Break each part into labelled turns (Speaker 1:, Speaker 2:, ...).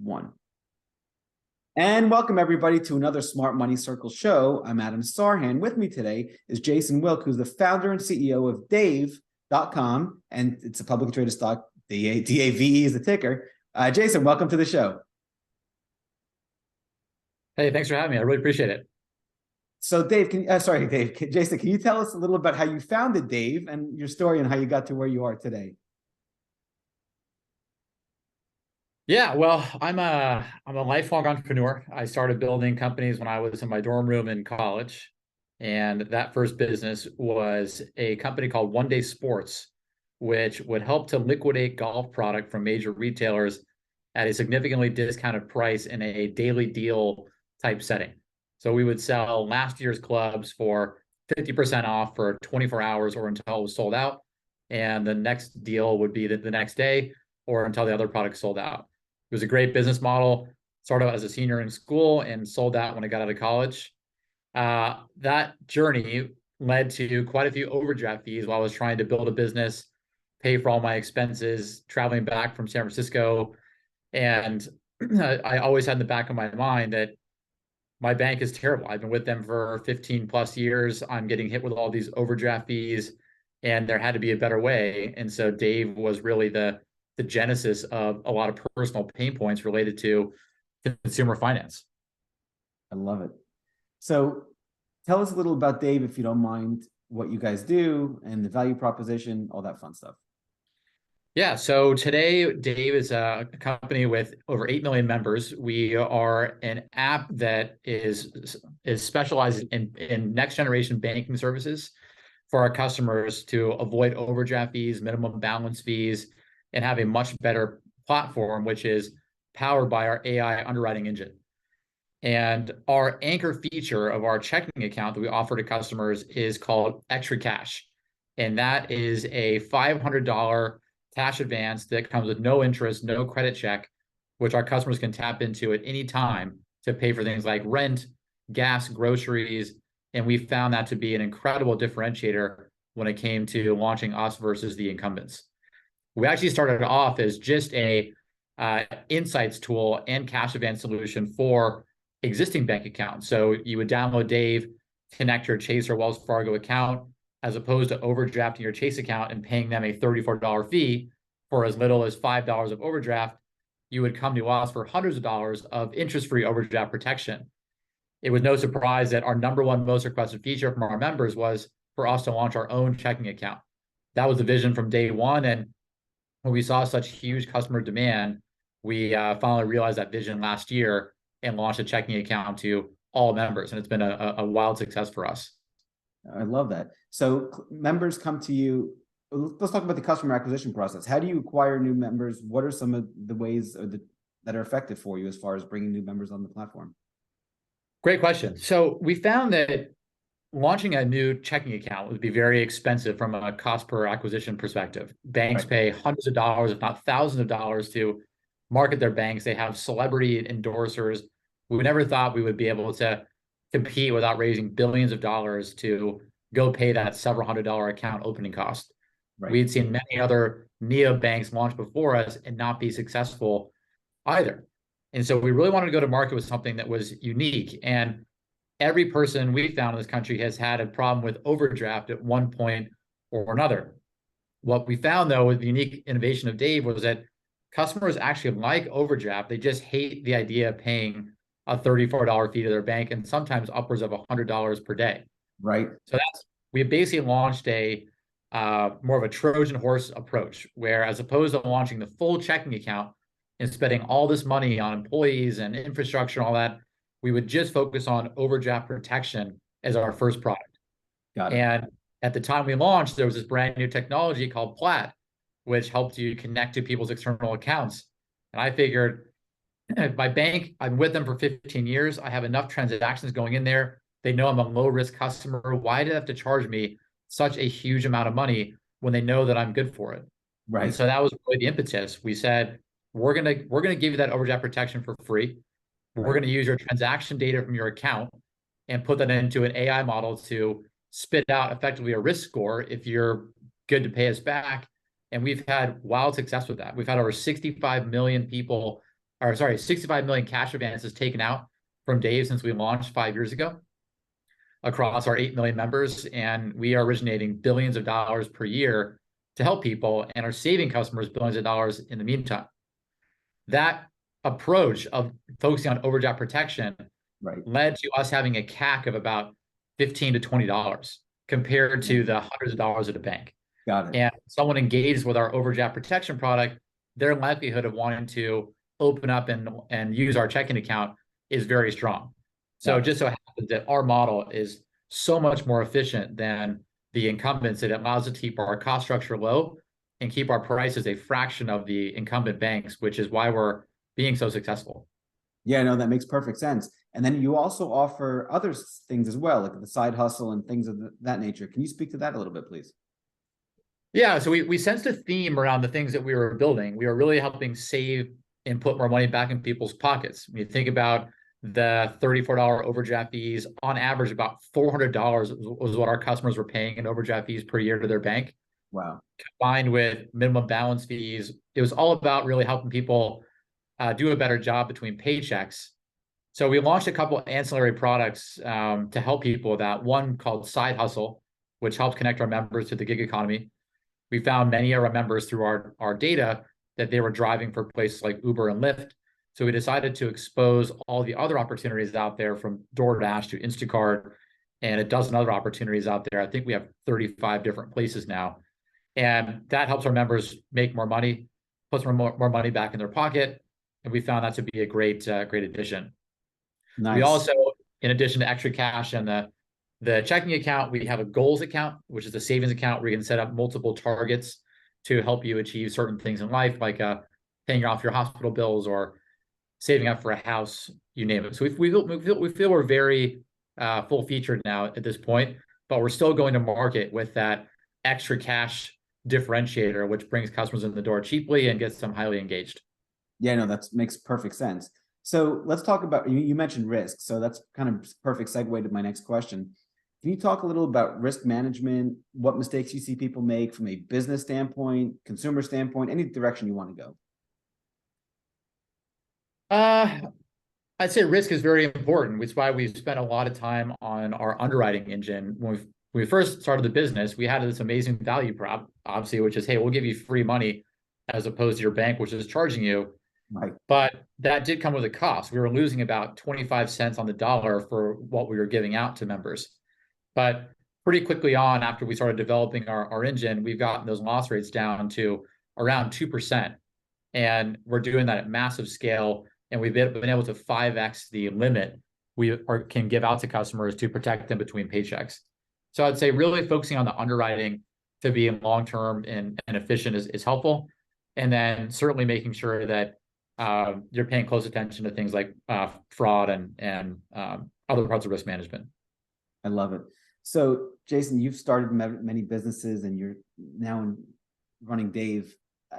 Speaker 1: 1. And welcome everybody to another Smart Money Circle show. I'm Adam Sarhan. With me today is Jason Wilk, who's the founder and CEO of Dave.com, and it's a publicly traded stock. DAVE is the ticker. Jason, welcome to the show.
Speaker 2: Hey, thanks for having me. I really appreciate it.
Speaker 1: So Dave, Jason, can you tell us a little about how you founded Dave and your story and how you got to where you are today?
Speaker 2: Yeah, well, I'm a lifelong entrepreneur. I started building companies when I was in my dorm room in college. And that first business was a company called One Day Sports, which would help to liquidate golf product from major retailers at a significantly discounted price in a daily deal type setting. So we would sell last year's clubs for 50% off for 24 hours or until it was sold out. And the next deal would be the next day or until the other product sold out. It was a great business model. Started out as a senior in school and sold out when I got out of college. That journey led to quite a few overdraft fees while I was trying to build a business, pay for all my expenses, traveling back from San Francisco. And I always had in the back of my mind that my bank is terrible. I've been with them for 15 plus years. I'm getting hit with all these overdraft fees, and there had to be a better way. And so Dave was really the genesis of a lot of personal pain points related to consumer finance.
Speaker 1: I love it. So tell us a little about Dave, if you don't mind, what you guys do and the value proposition, all that fun stuff.
Speaker 2: Yeah, so today Dave is a company with over 8 million members. We are an app that is specialized in next generation banking services for our customers to avoid overdraft fees, minimum balance fees, and have a much better platform, which is powered by our AI underwriting engine. And our anchor feature of our checking account that we offer to customers is called Extra Cash. And that is a $500 cash advance that comes with no interest, no credit check, which our customers can tap into at any time to pay for things like rent, gas, groceries. And we found that to be an incredible differentiator when it came to launching us versus the incumbents. We actually started off as just a insights tool and cash advance solution for existing bank accounts. So you would download Dave, connect your Chase or Wells Fargo account, as opposed to overdrafting your Chase account and paying them a $34 fee for as little as $5 of overdraft. You would come to us for hundreds of dollars of interest-free overdraft protection. It was no surprise that our number one most requested feature from our members was for us to launch our own checking account. That was the vision from day one. And when we saw such huge customer demand, we finally realized that vision last year and launched a checking account to all members. And it's been a wild success for us.
Speaker 1: I love that. So members come to you. Let's talk about the customer acquisition process. How do you acquire new members? What are some of the ways that are effective for you as far as bringing new members on the platform?
Speaker 2: Great question. So we found that launching a new checking account would be very expensive from a cost per acquisition perspective. Banks pay hundreds of dollars, if not thousands of dollars, to market their banks. They have celebrity endorsers. We never thought we would be able to compete without raising billions of dollars to go pay that several $100 account opening cost. Right. We had seen many other neobanks launch before us and not be successful either. And so we really wanted to go to market with something that was unique. And every person we found in this country has had a problem with overdraft at one point or another. What we found, though, with the unique innovation of Dave was that customers actually like overdraft. They just hate the idea of paying a $34 fee to their bank and sometimes upwards of $100 per day.
Speaker 1: Right.
Speaker 2: So we basically launched a more of a Trojan horse approach, where as opposed to launching the full checking account and spending all this money on employees and infrastructure and all that, we would just focus on overdraft protection as our first product. Got it. And at the time we launched, there was this brand new technology called Plaid, which helped you connect to people's external accounts. And I figured, my bank, I'm with them for 15 years. I have enough transactions going in there. They know I'm a low risk customer. Why do they have to charge me such a huge amount of money when they know that I'm good for it? Right. And so that was really the impetus. We said, we're gonna give you that overdraft protection for free. We're going to use your transaction data from your account and put that into an AI model to spit out effectively a risk score if you're good to pay us back. And we've had wild success with that. We've had over 65 million people or sorry, 65 million cash advances taken out from Dave since we launched 5 years ago across our 8 million members. And we are originating billions of dollars per year to help people and are saving customers billions of dollars in the meantime. That approach of focusing on overdraft protection led to us having a CAC of about $15 to $20 compared to the hundreds of dollars at a bank.
Speaker 1: Got it.
Speaker 2: And someone engaged with our overdraft protection product, their likelihood of wanting to open up and use our checking account is very strong. So just so happens that our model is so much more efficient than the incumbents. It allows us to keep our cost structure low and keep our prices a fraction of the incumbent banks, which is why we're being so successful.
Speaker 1: Yeah, no, that makes perfect sense. And then you also offer other things as well, like the side hustle and things of that nature. Can you speak to that a little bit, please?
Speaker 2: Yeah, so we sensed a theme around the things that we were building. We were really helping save and put more money back in people's pockets. When you think about the $34 overdraft fees, on average, about $400 was what our customers were paying in overdraft fees per year to their bank.
Speaker 1: Wow.
Speaker 2: Combined with minimum balance fees, it was all about really helping people do a better job between paychecks. So we launched a couple of ancillary products to help people with that. One called Side Hustle, which helps connect our members to the gig economy. We found many of our members through our data that they were driving for places like Uber and Lyft. So we decided to expose all the other opportunities out there, from DoorDash to Instacart and a dozen other opportunities out there. I think we have 35 different places now. And that helps our members make more money, puts more money back in their pocket. And we found that to be a great addition.
Speaker 1: Nice.
Speaker 2: We also, in addition to extra cash and the checking account, we have a goals account, which is a savings account where you can set up multiple targets to help you achieve certain things in life, like paying off your hospital bills or saving up for a house, you name it. So we feel we're very full featured now at this point, but we're still going to market with that extra cash differentiator, which brings customers in the door cheaply and gets them highly engaged.
Speaker 1: Yeah, no, that makes perfect sense. So let's talk about, you mentioned risk. So that's kind of perfect segue to my next question. Can you talk a little about risk management, what mistakes you see people make from a business standpoint, consumer standpoint, any direction you want to go?
Speaker 2: I'd say risk is very important, which is why we've spent a lot of time on our underwriting engine. When we first started the business, we had this amazing value prop, obviously, which is, hey, we'll give you free money as opposed to your bank, which is charging you.
Speaker 1: Right.
Speaker 2: But that did come with a cost. We were losing about 25 cents on the dollar for what we were giving out to members. But pretty quickly on, after we started developing our engine, we've gotten those loss rates down to around 2%. And we're doing that at massive scale. And we've been able to 5x the limit we can give out to customers to protect them between paychecks. So I'd say really focusing on the underwriting to be long-term and efficient is helpful. And then certainly making sure that you're paying close attention to things like fraud and other parts of risk management.
Speaker 1: I love it. So Jason, you've started many businesses and you're now running Dave.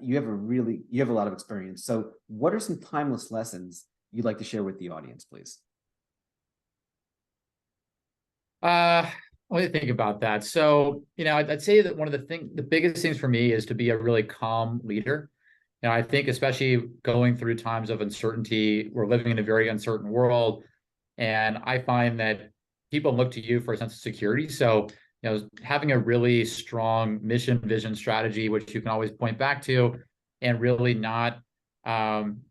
Speaker 1: You have a lot of experience. So what are some timeless lessons you'd like to share with the audience, please?
Speaker 2: Let me think about that. So, I'd say that one of the biggest things for me is to be a really calm leader. I think especially going through times of uncertainty, we're living in a very uncertain world. And I find that people look to you for a sense of security. So, having a really strong mission, vision, strategy, which you can always point back to, and really not getting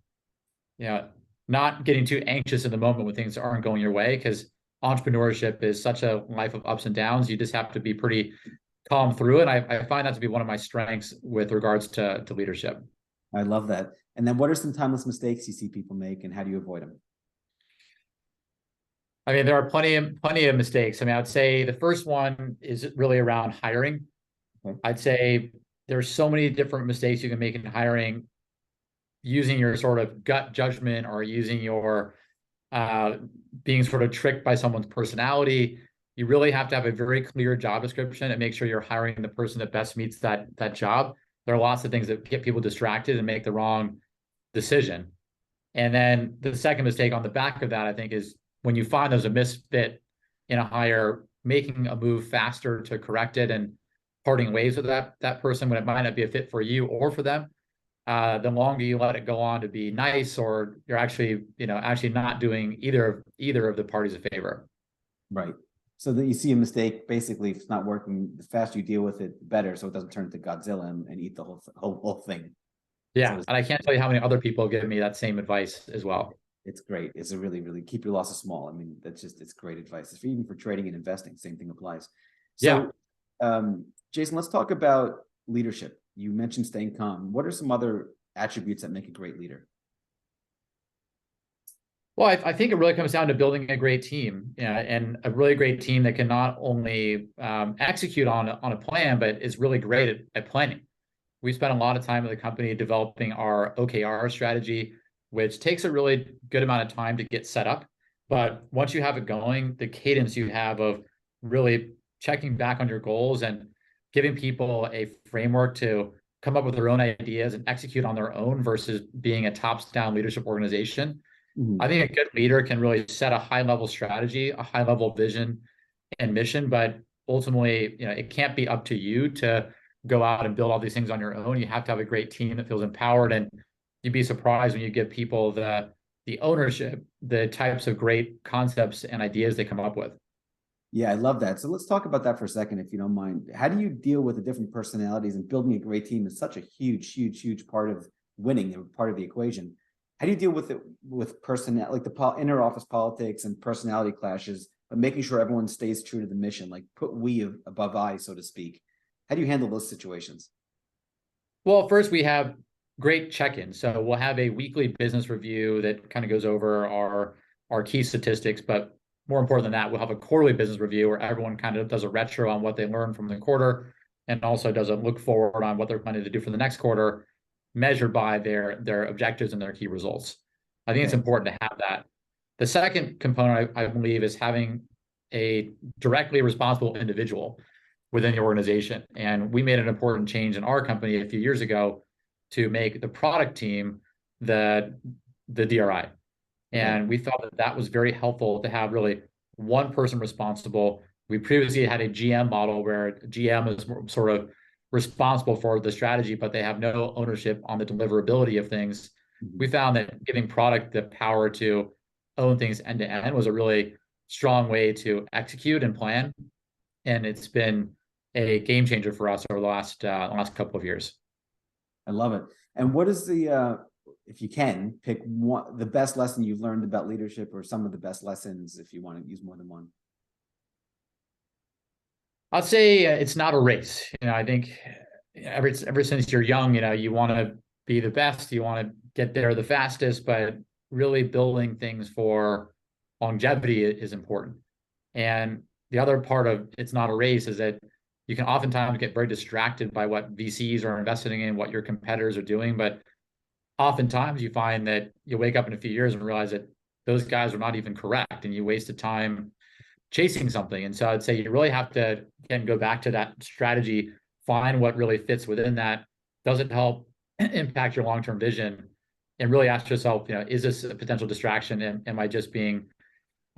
Speaker 2: too anxious in the moment when things aren't going your way, because entrepreneurship is such a life of ups and downs. You just have to be pretty calm through it. I find that to be one of my strengths with regards to leadership.
Speaker 1: I love that. And then what are some timeless mistakes you see people make and how do you avoid them?
Speaker 2: I mean, there are plenty of mistakes. I mean, I'd say the first one is really around hiring. Okay. I'd say there's so many different mistakes you can make in hiring, using your sort of gut judgment or using your being sort of tricked by someone's personality. You really have to have a very clear job description and make sure you're hiring the person that best meets that job. There are lots of things that get people distracted and make the wrong decision. And then the second mistake on the back of that, I think, is when you find there's a misfit in a hire, making a move faster to correct it and parting ways with that person when it might not be a fit for you or for them. the longer you let it go on to be nice, or you're actually, actually not doing either of the parties a favor.
Speaker 1: Right. So that you see a mistake, basically, if it's not working, the faster you deal with it, the better, so it doesn't turn into Godzilla and eat the whole thing.
Speaker 2: Yeah,
Speaker 1: So
Speaker 2: and I can't tell you how many other people give me that same advice as well.
Speaker 1: it's great. It's a really, really keep your losses small. I mean, it's great advice. It's even for trading and investing, same thing applies.
Speaker 2: Yeah.
Speaker 1: So, Jason, let's talk about leadership. You mentioned staying calm. What are some other attributes that make a great leader?
Speaker 2: Well, I think it really comes down to building a great team, and a really great team that can not only execute on a plan, but is really great at planning. We spent a lot of time at the company developing our OKR strategy, which takes a really good amount of time to get set up. But once you have it going, the cadence you have of really checking back on your goals and giving people a framework to come up with their own ideas and execute on their own versus being a tops-down leadership organization. I think a good leader can really set a high-level strategy, a high-level vision and mission, but ultimately, it can't be up to you to go out and build all these things on your own. You have to have a great team that feels empowered, and you'd be surprised when you give people the ownership, the types of great concepts and ideas they come up with.
Speaker 1: Yeah, I love that. So let's talk about that for a second, if you don't mind. How do you deal with the different personalities, and building a great team is such a huge part of winning and part of the equation. How do you deal with it with personnel, like the inner office politics and personality clashes, but making sure everyone stays true to the mission, like put we above I, so to speak? How do you handle those situations?
Speaker 2: Well, first we have great check-in. So we'll have a weekly business review that kind of goes over our key statistics, but more important than that, we'll have a quarterly business review where everyone kind of does a retro on what they learned from the quarter, and also does a look forward on what they're planning to do for the next quarter, measured by their objectives and their key results. I think it's important to have that. The second component, I believe, is having a directly responsible individual within the organization. And we made an important change in our company a few years ago to make the product team the DRI. And we thought that was very helpful to have really one person responsible. We previously had a GM model where GM is sort of responsible for the strategy, but they have no ownership on the deliverability of things. We found that giving product the power to own things end to end was a really strong way to execute and plan. And it's been a game changer for us over the last couple of years.
Speaker 1: I love it. And what is if you can pick the best lesson you've learned about leadership, or some of the best lessons if you want to use more than one?
Speaker 2: I'd say it's not a race. I think ever since you're young, you want to be the best, you want to get there the fastest, but really building things for longevity is important. And the other part of it's not a race is that you can oftentimes get very distracted by what VCs are investing in, what your competitors are doing. But oftentimes you find that you wake up in a few years and realize that those guys are not even correct, and you wasted time chasing something. And so I'd say you really have to, again, go back to that strategy, find what really fits within that. Does it help impact your long-term vision? And really ask yourself, is this a potential distraction? And am I just being,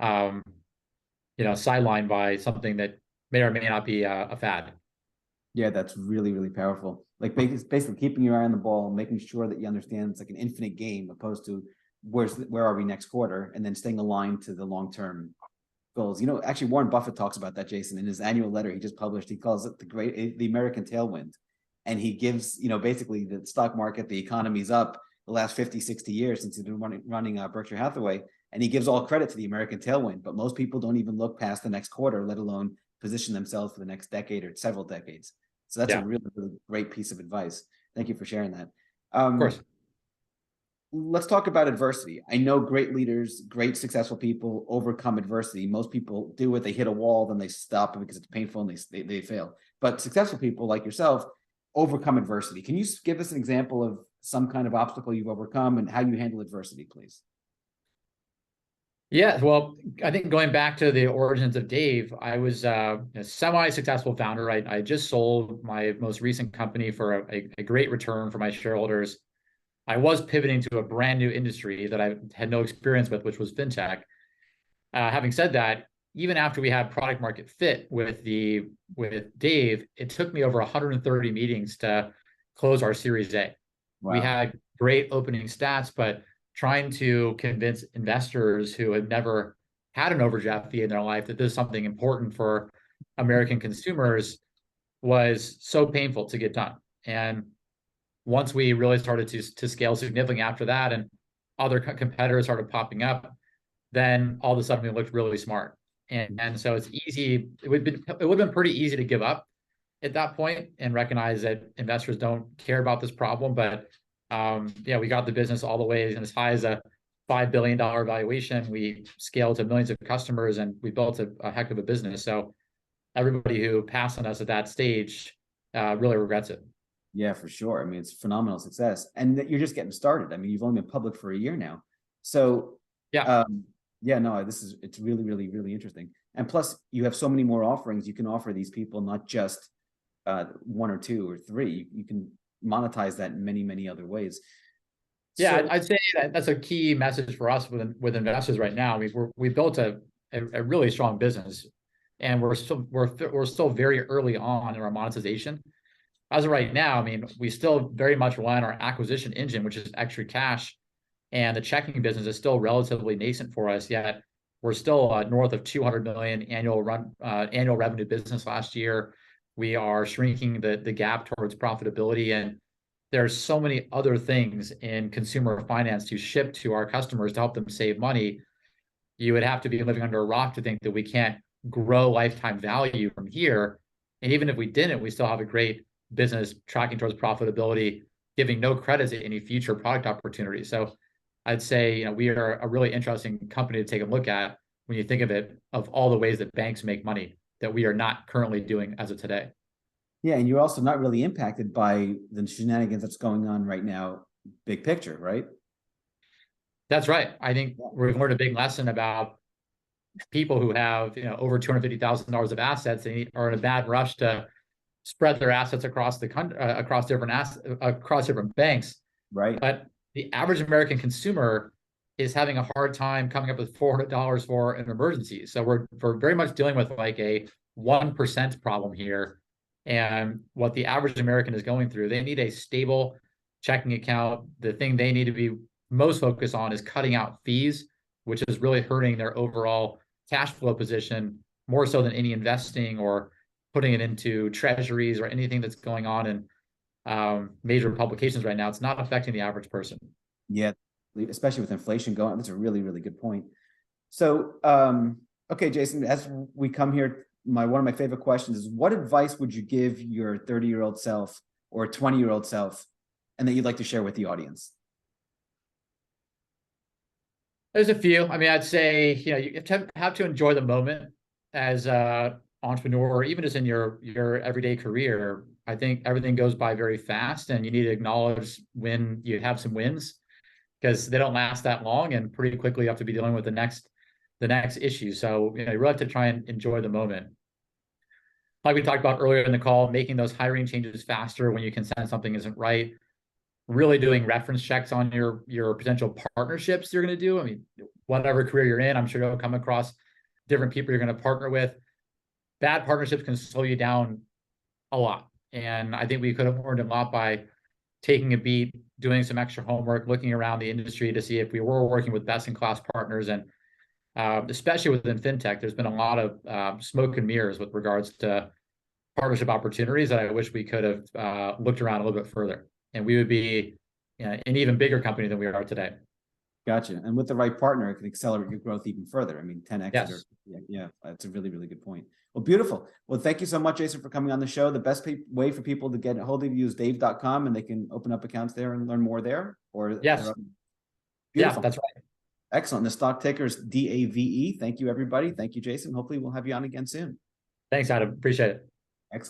Speaker 2: sidelined by something that may or may not be a fad?
Speaker 1: Yeah, that's really, really powerful. Like basically keeping your eye on the ball, making sure that you understand it's like an infinite game, opposed to where are we next quarter, and then staying aligned to the long-term goals. Actually, Warren Buffett talks about that, Jason, in his annual letter he just published. He calls it the American tailwind. And he gives, basically the stock market, the economy's up the last 50, 60 years since he's been running Berkshire Hathaway. And he gives all credit to the American tailwind, but most people don't even look past the next quarter, let alone position themselves for the next decade or several decades. So that's a really, really great piece of advice. Thank you for sharing that.
Speaker 2: Of course.
Speaker 1: Let's talk about adversity. I know great leaders, great successful people overcome adversity. Most people do it, they hit a wall, then they stop because it's painful and they fail. But successful people like yourself overcome adversity. Can you give us an example of some kind of obstacle you've overcome and how you handle adversity, please?
Speaker 2: Yeah, well, I think going back to the origins of Dave, I was a semi-successful founder. I just sold my most recent company for a great return for my shareholders. I was pivoting to a brand new industry that I had no experience with, which was fintech. Having said that, even after we had product market fit with Dave, it took me over 130 meetings to close our Series A. We
Speaker 1: Wow.
Speaker 2: had great opening stats, but trying to convince investors who had never had an overdraft fee in their life that this is something important for American consumers was so painful to get done. And once we really started to scale significantly after that, and other competitors started popping up, then all of a sudden we looked really smart. And so it's easy. It would have been pretty easy to give up at that point and recognize that investors don't care about this problem. But yeah, we got the business all the way as high as a $5 billion valuation. We scaled to millions of customers, and we built a heck of a business. So everybody who passed on us at that stage really regrets it.
Speaker 1: Yeah, for sure. I mean, it's phenomenal success, and that you're just getting started. I mean, you've only been public for a year now, so
Speaker 2: Yeah.
Speaker 1: yeah, no, it's really, really, really interesting. And plus, you have so many more offerings you can offer these people, not just one or two or three. You can monetize that in many, many other ways.
Speaker 2: Yeah,
Speaker 1: So,
Speaker 2: I'd say that's a key message for us with investors right now. We built a really strong business, and we're still very early on in our monetization. As of right now, I mean, we still very much rely on our acquisition engine, which is extra cash, and the checking business is still relatively nascent for us. Yet we're still north of 200 million annual revenue business last year. We are shrinking the gap towards profitability, and there's so many other things in consumer finance to ship to our customers to help them save money. You would have to be living under a rock to think that we can't grow lifetime value from here. And even if we didn't, we still have a great business tracking towards profitability, giving no credit to any future product opportunities. So I'd say, we are a really interesting company to take a look at when you think of it, of all the ways that banks make money that we are not currently doing as of today.
Speaker 1: yeah, and you're also not really impacted by the shenanigans that's going on right now, big picture, right?
Speaker 2: That's right. I think we've learned a big lesson about people who have, over $250,000 of assets and are in a bad rush to spread their assets across the country, across different banks.
Speaker 1: Right.
Speaker 2: But the average American consumer is having a hard time coming up with $400 for an emergency. So we're very much dealing with like a 1% problem here. And what the average American is going through, they need a stable checking account. The thing they need to be most focused on is cutting out fees, which is really hurting their overall cash flow position more so than any investing or putting it into treasuries or anything that's going on in major publications right now. It's not affecting the average person.
Speaker 1: Yeah, especially with inflation going on. That's a really, really good point. So, okay, Jason, as we come here, one of my favorite questions is, what advice would you give your 30-year-old self or 20-year-old self, and that you'd like to share with the audience?
Speaker 2: There's a few. I mean, I'd say, you have to enjoy the moment as a entrepreneur, or even just in your everyday career. I think everything goes by very fast, and you need to acknowledge when you have some wins, because they don't last that long, and pretty quickly you have to be dealing with the next issue. So, you really have to try and enjoy the moment. Like we talked about earlier in the call, making those hiring changes faster when you can sense something isn't right. Really doing reference checks on your potential partnerships you're going to do. I mean, whatever career you're in, I'm sure you'll come across different people you're going to partner with. Bad partnerships can slow you down a lot. And I think we could have learned a lot by taking a beat, doing some extra homework, looking around the industry to see if we were working with best-in-class partners. And especially within fintech, there's been a lot of smoke and mirrors with regards to partnership opportunities that I wish we could have looked around a little bit further. And we would be an even bigger company than we are today.
Speaker 1: Gotcha. And with the right partner, it can accelerate your growth even further. I mean, 10x.
Speaker 2: Yes.
Speaker 1: Yeah, that's a really, really good point. Well, beautiful. Well, thank you so much, Jason, for coming on the show. The best way for people to get a hold of you is dave.com, and they can open up accounts there and learn more there. Or
Speaker 2: yes.
Speaker 1: Beautiful.
Speaker 2: Yeah, that's right.
Speaker 1: Excellent. The stock ticker is DAVE. Thank you, everybody. Thank you, Jason. Hopefully we'll have you on again soon.
Speaker 2: Thanks, Adam. Appreciate it.